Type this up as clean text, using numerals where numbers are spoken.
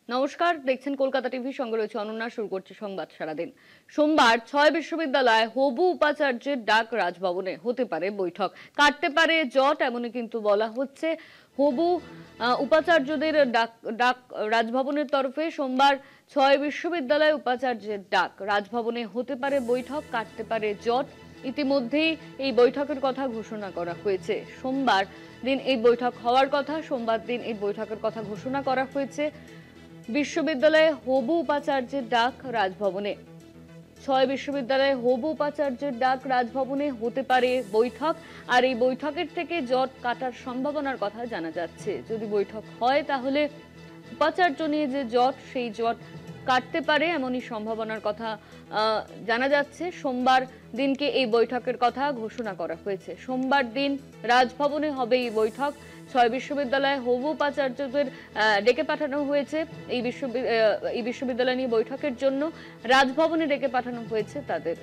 নমস্কার, দেখছেন কলকাতা টিভি, সঙ্গে রয়েছে অনন্যা। শুরু করছে সংবাদ সারাদিন। সোমবার ৬ বিশ্ববিদ্যালয়ে হবু উপাচার্যের ডাক, রাজভবনে হতে পারে বৈঠক, কাটতে পারে জট, এমনই কিন্তু বলা হচ্ছে। হবু উপাচার্যদের ডাক ডাক রাজভবনের তরফে সোমবার ৬ বিশ্ববিদ্যালয়ে উপাচার্যের ডাক, রাজভবনে হতে পারে বৈঠক, কাটতে পারে জট। ইতিমধ্যেই এই বৈঠকের কথা ঘোষণা করা হয়েছে। সোমবার দিন এই বৈঠক হওয়ার কথা, সোমবার দিন এই বৈঠকের কথা ঘোষণা করা হয়েছে। বিশ্ববিদ্যালয়ে হবু উপাচার্যের ডাক, রাজভবনে ৬ বিশ্ববিদ্যালয়ে হবু উপাচার্যের ডাক, রাজভবনে হতে পারে বৈঠক। আর এই বৈঠকের থেকে জট কাটার সম্ভাবনার কথা জানা যাচ্ছে। যদি বৈঠক হয় তাহলে উপাচার্য নিয়ে যে জট, সেই জট কাটতে পারে, এমনই সম্ভাবনার কথা জানা যাচ্ছে। সোমবার দিনকে এই বৈঠকের কথা ঘোষণা করা হয়েছে। সোমবার দিন রাজভবনে হবে এই বৈঠক। ৬ বিশ্ববিদ্যালয়ে হবু উপাচার্যদের ডেকে পাঠানো হয়েছে এই বিশ্ববিদ্যালয় নিয়ে বৈঠকের জন্য। রাজভবনে ডেকে পাঠানো হয়েছে তাদের।